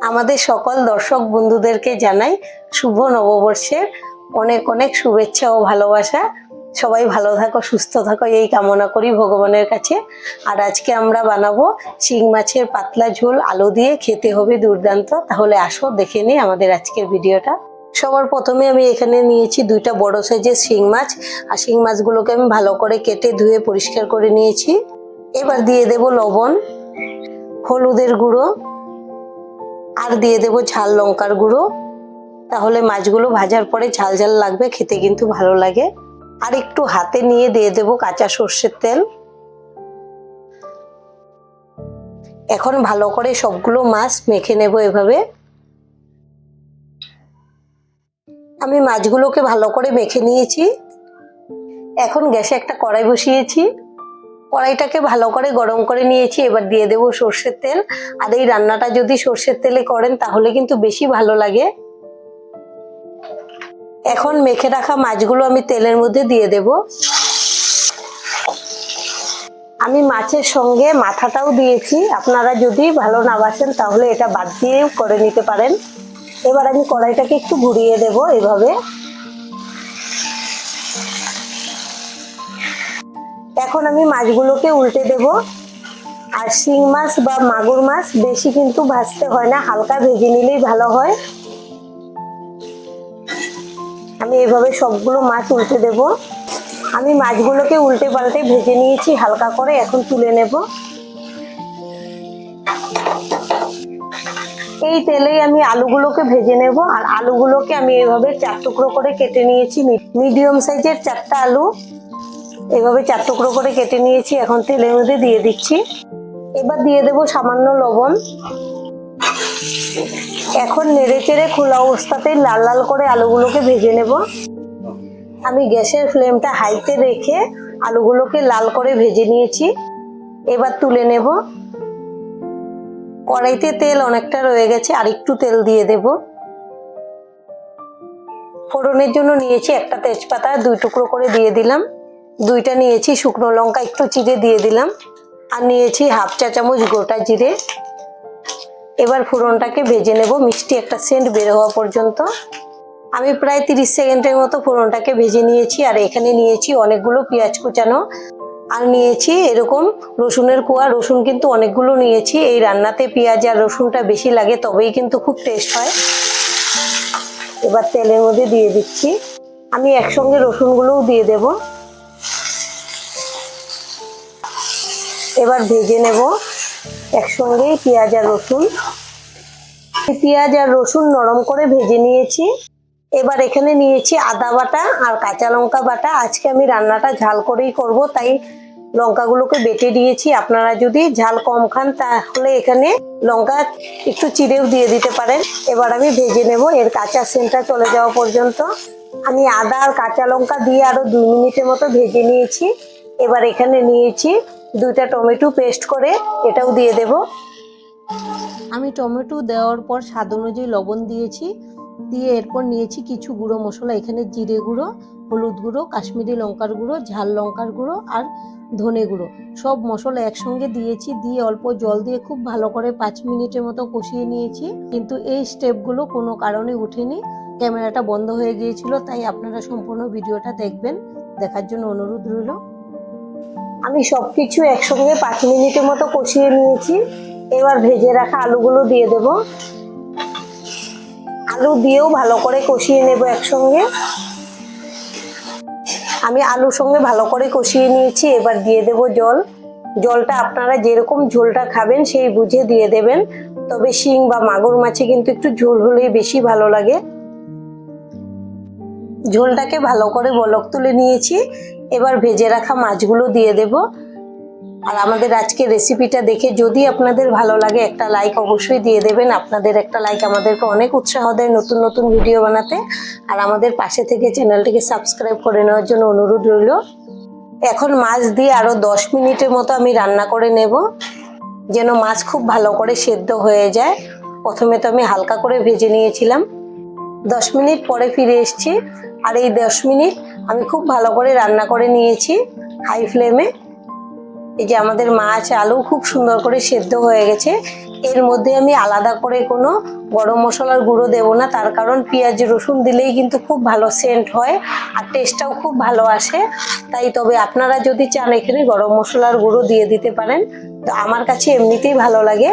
আমাদের সকল দর্শক বন্ধুদেরকে জানাই শুভ নববর্ষের অনেক অনেক শুভেচ্ছা ও ভালোবাসা। সবাই ভালো থাকো, সুস্থ থাকো, এই কামনা করি ভগবানের কাছে। আর আজকে আমরা বানাবো শিং মাছের পাতলা ঝোল আলু দিয়ে, খেতে হবে দুর্দান্ত। তাহলে আসো দেখে নিই আমাদের আজকের ভিডিওটা। সবার প্রথমে আমি এখানে নিয়েছি দুইটা বড় সাইজের শিং মাছ। আর শিং মাছগুলোকে আমি ভালো করে কেটে ধুয়ে পরিষ্কার করে নিয়েছি। এবার দিয়ে দেব লবণ, হলুদের গুঁড়ো, আর দিয়ে দেব ঝাল লঙ্কার গুঁড়ো। তাহলে মাছগুলো ভাজার পরে ঝাল ঝাল লাগবে, খেতে কিন্তু ভালো লাগে। আর একটু হাতে নিয়ে দিয়ে দেব কাঁচা সর্ষের তেল। এখন ভালো করে সবগুলো মাছ মেখে নেব এভাবে। আমি মাছগুলোকে ভালো করে মেখে নিয়েছি। এখন গ্যাসে একটা কড়াই বসিয়েছি। কড়াইটাকে ভালো করে গরম করে নিয়েছি। এবার দিয়ে দেব সর্ষের তেল। আর এই রান্নাটা যদি সর্ষের তেলে করেন তাহলে কিন্তু বেশি ভালো লাগে। এখন মেখে রাখা মাছগুলো আমি তেলের মধ্যে দিয়ে দেব। আমি মাছের সঙ্গে মাথাটাও দিয়েছি। আপনারা যদি ভালো না বাসেন তাহলে এটা বাদ দিয়েও করে নিতে পারেন। এবার আমি কড়াইটাকে একটু ঘুরিয়ে দেব এভাবে। এখন আমি মাছগুলোকে উল্টে দেব। আর শিং মাছ বা মাগুর মাছ বেশি কিন্তু ভাজতে হয় না, হালকা ভেজে নিলেই ভালো হয়। আমি এভাবে সবগুলো মাছ উল্টে দেব। আমি মাছগুলোকে উল্টে পাল্টে ভেজে নিয়েছি হালকা করে। এখন তুলে নেব। এই তেলেই আমি আলুগুলোকে ভেজে নেব। আর আলুগুলোকে আমি এভাবে 4 টুকরো করে কেটে নিয়েছি। মিডিয়াম সাইজের 4টা আলু এভাবে 4 টুকরো করে কেটে নিয়েছি। এখন তেলের মধ্যে দিয়ে দিচ্ছি। এবার দিয়ে দেব সামান্য লবণ। এখন নেড়ে চেড়ে খোলা অবস্থাতেই লাল লাল করে আলুগুলোকে ভেজে নেব। আমি গ্যাসের ফ্লেমটা হাইতে রেখে আলুগুলোকে লাল করে ভেজে নিয়েছি। এবার তুলে নেব। কড়াইতে তেল অনেকটা রয়ে গেছে, আর একটু তেল দিয়ে দেব। ফোড়নের জন্য নিয়েছি একটা তেজপাতা 2 টুকরো করে দিয়ে দিলাম। 2টা নিয়েছি শুকনো লঙ্কা একটু চিড়ে দিয়ে দিলাম। আর নিয়েছি হাফ চা চামচ গোটা জিরে। এবার ফোড়নটাকে ভেজে নেব মিষ্টি একটা সেন্ট বের হওয়া পর্যন্ত। আমি প্রায় 30 সেকেন্ডের মতো ফোড়নটাকে ভেজে নিয়েছি। আর এখানে নিয়েছি অনেকগুলো পেঁয়াজ কুচানো, আর নিয়েছি এরকম রসুনের কোয়া। রসুন কিন্তু অনেকগুলো নিয়েছি। এই রান্নাতে পেঁয়াজ আর রসুনটা বেশি লাগে, তবেই কিন্তু খুব টেস্ট হয়। এবার তেলের মধ্যে দিয়ে দিচ্ছি। আমি একসঙ্গে রসুনগুলোও দিয়ে দেব। এবার ভেজে নেব একসঙ্গেই পেঁয়াজ আর রসুন। পেঁয়াজ আর রসুন নরম করে ভেজে নিয়েছি। এবার এখানে নিয়েছি আদা বাটা আর কাঁচা লঙ্কা বাটা। আজকে আমি রান্নাটা ঝাল করেই করব, তাই লঙ্কাগুলোকে বেটে দিয়েছি। আপনারা যদি ঝাল কম খান তাহলে এখানে লঙ্কা একটু চিড়েও দিয়ে দিতে পারেন। এবার আমি ভেজে নেব এর কাঁচা সেন্টটা চলে যাওয়া পর্যন্ত। আমি আদা আর কাঁচা লঙ্কা দিয়ে আরো 2 মিনিটের মতো ভেজে নিয়েছি। এবার এখানে নিয়েছি 2টা টমেটো পেস্ট করে, এটাও দিয়ে দেব। আমি টমেটো দেওয়ার পর স্বাদ অনুযায়ী লবণ দিয়েছি। দিয়ে এরপর নিয়েছি কিছু গুঁড়ো মশলা। এখানে জিরে গুঁড়ো, হলুদ গুঁড়ো, কাশ্মীরি লঙ্কার গুঁড়ো, ঝাল লঙ্কার গুঁড়ো আর ধনে গুঁড়ো, সব মশলা একসঙ্গে দিয়েছি। দিয়ে অল্প জল দিয়ে খুব ভালো করে 5 মিনিটের মতো কষিয়ে নিয়েছি। কিন্তু এই স্টেপগুলো কোনো কারণে ওঠেনি, ক্যামেরাটা বন্ধ হয়ে গিয়েছিল। তাই আপনারা সম্পূর্ণ ভিডিওটা দেখবেন, দেখার জন্য অনুরোধ রইল। আমি সবকিছু একসঙ্গে 5 মিনিটের মতো কষিয়ে নিয়েছি। এবার ভেজে রাখা আলুগুলো দিয়ে দেব। আলু দিয়েও ভালো করে কষিয়ে নেব একসঙ্গে। আমি আলুর সঙ্গে ভালো করে কষিয়ে নিয়েছি। এবার দিয়ে দেব জল। জলটা আপনারা যেরকম ঝোলটা খাবেন সেই বুঝে দিয়ে দেবেন। তবে শিং বা মাগুর মাছে কিন্তু একটু ঝোল হলেই বেশি ভালো লাগে। ঝোলটাকে ভালো করে বলক তুলে নিয়েছি। এবার ভেজে রাখা মাছগুলো দিয়ে দেব। আর আমাদের আজকের রেসিপিটা দেখে যদি আপনাদের ভালো লাগে একটা লাইক অবশ্যই দিয়ে দেবেন। আপনাদের একটা লাইক আমাদেরকে অনেক উৎসাহ দেয় নতুন নতুন ভিডিও বানাতে। আর আমাদের পাশে থেকে চ্যানেলটিকে সাবস্ক্রাইব করে নেওয়ার জন্য অনুরোধ রইল। এখন মাছ দিয়ে আরো 10 মিনিটের মতো আমি রান্না করে নেব, যেন মাছ খুব ভালো করে সেদ্ধ হয়ে যায়। প্রথমে তো আমি হালকা করে ভেজে নিয়েছিলাম। 10 মিনিট পরে ফিরে এসেছি। আর এই 10 মিনিট আমি খুব ভালো করে রান্না করে নিয়েছি হাই ফ্লেমে। এই যে আমাদের মাছ আলু খুব সুন্দর করে সেদ্ধ হয়ে গেছে। এর মধ্যে আমি আলাদা করে কোনো গরম মশলার গুঁড়ো দেব না, তার কারণ পেঁয়াজ রসুন দিলেই কিন্তু খুব ভালো সেন্ট হয় আর টেস্টটাও খুব ভালো আসে। তাই তবে আপনারা যদি চান এখানে গরম মশলার গুঁড়ো দিয়ে দিতে পারেন, তো আমার কাছে এমনিতেই ভালো লাগে।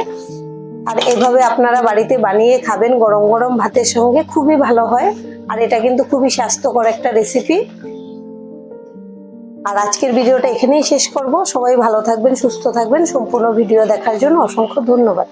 আর এভাবে আপনারা বাড়িতে বানিয়ে খাবেন গরম গরম ভাতের সঙ্গে, খুবই ভালো হয়। আর এটা কিন্তু খুবই স্বাস্থ্যকর একটা রেসিপি। আর আজকের ভিডিওটা এখানেই শেষ করব। সবাই ভালো থাকবেন, সুস্থ থাকবেন। সম্পূর্ণ ভিডিও দেখার জন্য অসংখ্য ধন্যবাদ।